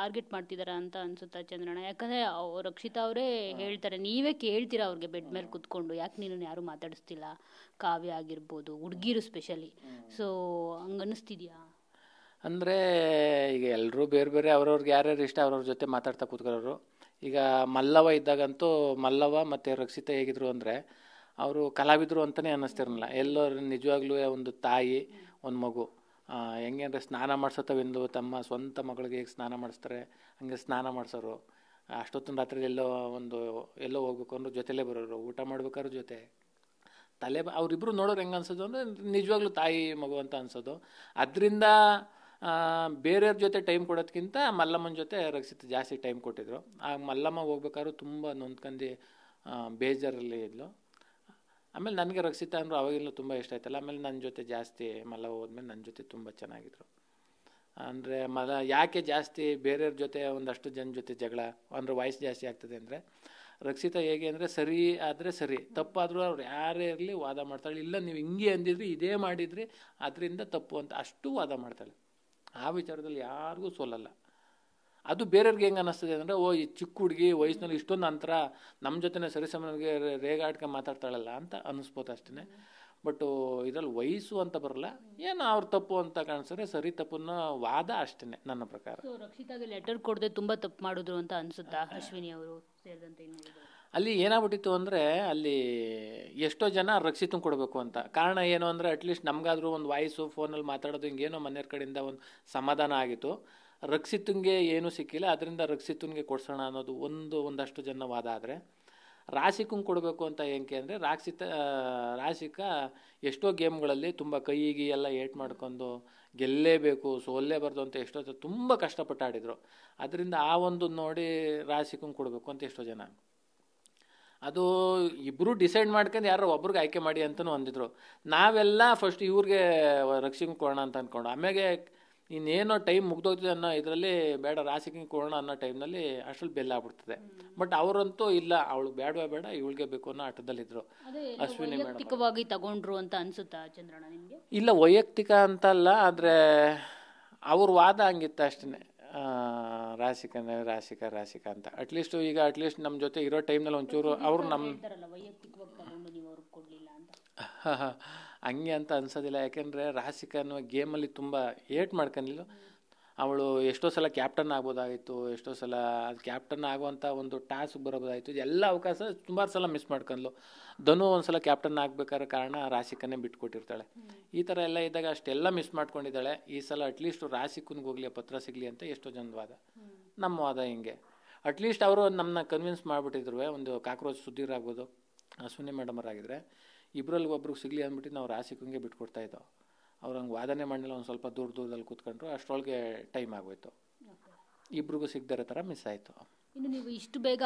Target ಮಾಡ್ತಿದಾರ ಅಂತ ಅನ್ಸುತ್ತಾ ಚಂದ್ರಣ್ಣ? ಯಾಕಂದ್ರೆ ರಕ್ಷಿತಾ ಅವರೇ ಹೇಳ್ತಾರೆ, ನೀವೇ ಕೇಳ್ತೀರಾ ಅವ್ರಿಗೆ ಬೆಡ್ ಮೇಲೆ ಕುತ್ಕೊಂಡು, ಯಾಕೆ ನೀನು ಯಾರು ಮಾತಾಡಿಸ್ತಿಲ್ಲ, ಕಾವ್ಯ ಆಗಿರ್ಬೋದು, ಹುಡುಗಿರು ಸ್ಪೆಷಲಿ. ಸೊ ಹಂಗನ್ನಿಸ್ತಿದ್ಯಾ? ಅಂದರೆ ಈಗ ಎಲ್ಲರೂ ಬೇರೆ ಬೇರೆ ಅವ್ರವ್ರಿಗೆ ಯಾರ್ಯಾರು ಇಷ್ಟ ಅವ್ರವ್ರ ಜೊತೆ ಮಾತಾಡ್ತಾ ಕೂತ್ಕೊಳ್ಳೋರು. ಈಗ ಮಲ್ಲವ ಇದ್ದಾಗಂತೂ ಮಲ್ಲವ ಮತ್ತು ರಕ್ಷಿತಾ ಹೇಗಿದ್ರು ಅಂದರೆ ಅವರು ಕಲಾವಿದರು ಅಂತಲೇ ಅನ್ನಿಸ್ತಿರಲಿಲ್ಲ. ಎಲ್ಲರೂ ನಿಜವಾಗ್ಲೂ ಒಂದು ತಾಯಿ ಒಂದು ಮಗು ಹೆಂಗೆ ಅಂದರೆ ಸ್ನಾನ ಮಾಡಿಸೋತವೆಂದು ತಮ್ಮ ಸ್ವಂತ ಮಗಳಿಗೆ ಹೇಗೆ ಸ್ನಾನ ಮಾಡಿಸ್ತಾರೆ ಹಂಗೆ ಸ್ನಾನ ಮಾಡಿಸೋರು. ಅಷ್ಟೊತ್ತಿನ ರಾತ್ರಿ ಎಲ್ಲೋ ಹೋಗ್ಬೇಕು ಅಂದ್ರೆ ಜೊತೆಲೇ ಬರೋರು, ಊಟ ಮಾಡ್ಬೇಕಾದ್ರೂ ಜೊತೆ ಅವರಿಬ್ಬರು ನೋಡೋರು ಹೆಂಗೆ ಅನ್ಸೋದು ಅಂದರೆ ನಿಜವಾಗ್ಲೂ ತಾಯಿ ಮಗು ಅಂತ ಅನ್ಸೋದು. ಅದರಿಂದ ಬೇರೆಯವ್ರ ಜೊತೆ ಟೈಮ್ ಕೊಡೋದಕ್ಕಿಂತ ಮಲ್ಲಮ್ಮನ ಜೊತೆ ರಕ್ಷಿತ ಜಾಸ್ತಿ ಟೈಮ್ ಕೊಟ್ಟಿದ್ರು. ಆ ಮಲ್ಲಮ್ಮ ಹೋಗ್ಬೇಕಾದ್ರೂ ತುಂಬ ನೊಂದ್ಕೊಂಡು ಬೇಜಾರಲ್ಲಿ ಇದ್ಲು. ಆಮೇಲೆ ನನಗೆ ರಕ್ಷಿತಾ ಅಂದರು ಅವಾಗೆಲ್ಲ ತುಂಬ ಇಷ್ಟ ಆಯ್ತಲ್ಲ. ಆಮೇಲೆ ನನ್ನ ಜೊತೆ ಜಾಸ್ತಿ ಮಲ್ಲವ ಹೋದ್ಮೇಲೆ ನನ್ನ ಜೊತೆ ತುಂಬ ಚೆನ್ನಾಗಿದ್ರು. ಅಂದರೆ ಯಾಕೆ ಜಾಸ್ತಿ ಬೇರೆಯವ್ರ ಜೊತೆ ಒಂದಷ್ಟು ಜನ ಜೊತೆ ಜಗಳ ಅಂದರೆ ವಾಯ್ಸ್ ಜಾಸ್ತಿ ಆಗ್ತದೆ ಅಂದರೆ, ರಕ್ಷಿತಾ ಹೇಗೆ ಅಂದರೆ ಸರಿ ಆದರೆ ಸರಿ, ತಪ್ಪಾದರೂ ಅವ್ರು ಯಾರೇ ಇರಲಿ ವಾದ ಮಾಡ್ತಾಳೆ. ಇಲ್ಲ ನೀವು ಹಿಂಗೆ ಅಂದಿದ್ರಿ, ಇದೇ ಮಾಡಿದ್ರಿ, ಅದರಿಂದ ತಪ್ಪು ಅಂತ ಅಷ್ಟು ವಾದ ಮಾಡ್ತಾಳೆ. ಆ ವಿಚಾರದಲ್ಲಿ ಯಾರಿಗೂ ಸೋಲಲ್ಲ. ಅದು ಬೇರೆಯವ್ರಿಗೆ ಹೆಂಗೆ ಅನ್ನಿಸ್ತದೆ ಅಂದರೆ, ಈ ಚಿಕ್ಕ ಹುಡುಗಿ ವಯಸ್ಸಿನಲ್ಲಿ ಇಷ್ಟೊಂದು ಅಂತರ ನಮ್ಮ ಜೊತೆ ಸರಿಸಮನಿಗೆ ರೇಗಾಡ್ಕೊಂಡು ಮಾತಾಡ್ತಾಳಲ್ಲ ಅಂತ ಅನ್ನಿಸ್ಬೋದು ಅಷ್ಟೇ. ಬಟ್ ಇದರಲ್ಲಿ ವಯಸ್ಸು ಅಂತ ಬರಲ್ಲ, ಏನೋ ಅವ್ರ ತಪ್ಪು ಅಂತ ಕಾಣಿಸಿದ್ರೆ ಸರಿ ತಪ್ಪನ್ನ ವಾದ ಅಷ್ಟೇ ನನ್ನ ಪ್ರಕಾರ. ರಕ್ಷಿತಾಗೆ ಲೆಟರ್ ಕೊಡದೆ ತುಂಬ ತಪ್ಪು ಮಾಡಿದ್ರು ಅಂತ ಅನ್ಸುತ್ತಾ ಅಶ್ವಿನಿ ಅವರು ಸೇರಿದಂತೆ? ಅಲ್ಲಿ ಏನಾಗ್ಬಿಟ್ಟಿತ್ತು ಅಂದರೆ, ಅಲ್ಲಿ ಎಷ್ಟೋ ಜನ ರಕ್ಷಿತಂಗೆ ಕೊಡಬೇಕು ಅಂತ. ಕಾರಣ ಏನು ಅಂದರೆ, ಅಟ್ಲೀಸ್ಟ್ ನಮಗಾದ್ರೂ ಒಂದು ವಾಯ್ಸು ಫೋನಲ್ಲಿ ಮಾತಾಡೋದು ಹಿಂಗೇನೋ ಮನೆಯವ್ರ ಕಡೆಯಿಂದ ಒಂದು ಸಮಾಧಾನ ಆಗಿತ್ತು. ರಕ್ಷಿತಂಗೆ ಏನೂ ಸಿಕ್ಕಿಲ್ಲ, ಅದರಿಂದ ರಕ್ಷಿತನಿಗೆ ಕೊಡ್ಸೋಣ ಅನ್ನೋದು ಒಂದಷ್ಟು ಜನ ವಾದ. ಆದರೆ ರಾಶಿಕಂಗೆ ಕೊಡಬೇಕು ಅಂತ ಏನಕ್ಕೆ ಅಂದರೆ, ರಾಶಿಕಾ ಎಷ್ಟೋ ಗೇಮ್ಗಳಲ್ಲಿ ತುಂಬ ಕೈಗೆ ಎಲ್ಲ ಏಟ್ ಮಾಡ್ಕೊಂಡು ಗೆಲ್ಲೇಬೇಕು, ಸೋಲ್ಲೇಬಾರ್ದು ಅಂತ ಎಷ್ಟೋ ತುಂಬ ಕಷ್ಟಪಟ್ಟು ಆಡಿದರು. ಅದರಿಂದ ಆ ಒಂದು ನೋಡಿ ರಾಶಿಕಂಗೆ ಕೊಡಬೇಕು ಅಂತ ಎಷ್ಟೋ ಜನ. ಅದು ಇಬ್ಬರು ಡಿಸೈಡ್ ಮಾಡ್ಕೊಂಡು ಯಾರೋ ಒಬ್ರಿಗೆ ಆಯ್ಕೆ ಮಾಡಿ ಅಂತಲೂ ಅಂದಿದ್ರು. ನಾವೆಲ್ಲ ಫಸ್ಟ್ ಇವ್ರಿಗೆ ರಕ್ಷಿಗೆ ಕೊಡೋಣ ಅಂತ ಅಂದ್ಕೊಂಡು, ಆಮೇಲೆ ಇನ್ನೇನೋ ಟೈಮ್ ಮುಗ್ದೋಗ್ತದೆ ಅನ್ನೋ ಇದರಲ್ಲಿ ಬೇಡ ರಾಶಿಗೆ ಕೊಡೋಣ ಅನ್ನೋ ಟೈಮ್ನಲ್ಲಿ ಅಷ್ಟರಲ್ಲಿ ಬೆಲ್ಲ ಆಗ್ಬಿಡ್ತದೆ. ಬಟ್ ಅವರಂತೂ ಇಲ್ಲ, ಅವಳು ಬೇಡ ಇವಳಿಗೆ ಬೇಕು ಅನ್ನೋ ಆಟದಲ್ಲಿದ್ದರು. ಅಶ್ವಿನಿ ವೈಯಕ್ತಿಕವಾಗಿ ತಗೊಂಡ್ರು ಅಂತ ಅನ್ಸುತ್ತಾ ಚಂದ್ರಣ್ಣ ನಿಮಗೆ? ಇಲ್ಲ, ವೈಯಕ್ತಿಕ ಅಂತಲ್ಲ, ಆದರೆ ಅವ್ರ ವಾದ ಹಂಗಿತ್ತು ಅಷ್ಟೇ. ರಾಶಿಕಾ ಅಂತ ಅಟ್ಲೀಸ್ಟ್ ನಮ್ಮ ಜೊತೆ ಇರೋ ಟೈಮ್ನಲ್ಲಿ ಒಂಚೂರು ಅವರು ಹಂಗೆ ಅಂತ ಅನ್ಸೋದಿಲ್ಲ. ಯಾಕೆಂದರೆ ರಾಶಿಕಾ ಅನ್ನೋ ಗೇಮಲ್ಲಿ ತುಂಬ ಏಟ್ ಮಾಡ್ಕೊಂಡಿಲ್ಲ. ಅವಳು ಎಷ್ಟೋ ಸಲ ಕ್ಯಾಪ್ಟನ್ ಆಗ್ಬೋದಾಗಿತ್ತು, ಎಷ್ಟೋ ಸಲ ಅದು ಕ್ಯಾಪ್ಟನ್ ಆಗುವಂಥ ಒಂದು ಟಾಸ್ಕ್ ಬರೋದಾಯಿತು. ಎಲ್ಲ ಅವಕಾಶ ಸುಮಾರು ಸಲ ಮಿಸ್ ಮಾಡ್ಕೊಂಡ್ಲು. ಧನು ಒಂದು ಸಲ ಕ್ಯಾಪ್ಟನ್ ಆಗಬೇಕಾದ್ರೆ ಕಾರಣ ರಾಶಿಕನೇ ಬಿಟ್ಕೊಟ್ಟಿರ್ತಾಳೆ. ಈ ಥರ ಎಲ್ಲ ಇದ್ದಾಗ ಅಷ್ಟೆಲ್ಲ ಮಿಸ್ ಮಾಡ್ಕೊಂಡಿದ್ದಾಳೆ. ಈ ಸಲ ಅಟ್ಲೀಸ್ಟ್ ರಾಶಿಕನಿಗೆ ಹೋಗಲಿ, ಪತ್ರ ಸಿಗಲಿ ಅಂತ ಎಷ್ಟೋ ಜನದ ವಾದ. ನಮ್ಮ ವಾದ ಹಿಂಗೆ, ಅಟ್ಲೀಸ್ಟ್ ಅವರು ನಮ್ಮನ್ನ ಕನ್ವಿನ್ಸ್ ಮಾಡಿಬಿಟ್ಟಿದ್ರು. ಒಂದು ಕಾಕ್ರೋಚ್ ಸುಧೀರ್ ಆಗ್ಬೋದು, ಅಶ್ವಿನಿ ಮೇಡಮ್ ಅವರಾಗಿದ್ದರೆ ಇಬ್ಬರಲ್ಲಿ ಒಬ್ರಿಗೆ ಸಿಗಲಿ ಅಂದ್ಬಿಟ್ಟು ನಾವು ರಾಶಿಕಂಗೆ ಬಿಟ್ಕೊಡ್ತಾ ಇದ್ದೋ. ಅವ್ರು ಹಂಗೆ ವಾದನೆ ಮಾಡಲಿಲ್ಲ, ಒಂದು ಸ್ವಲ್ಪ ದೂರದಲ್ಲಿ ಕೂತ್ಕೊಂಡ್ರು. ಅಷ್ಟರೊಳಗೆ ಟೈಮ್ ಆಗೋಯ್ತು, ಇಬ್ರಿಗೂ ಸಿಗದಿರೋ ಥರ ಮಿಸ್ ಆಯಿತು. ಇನ್ನು ನೀವು ಇಷ್ಟು ಬೇಗ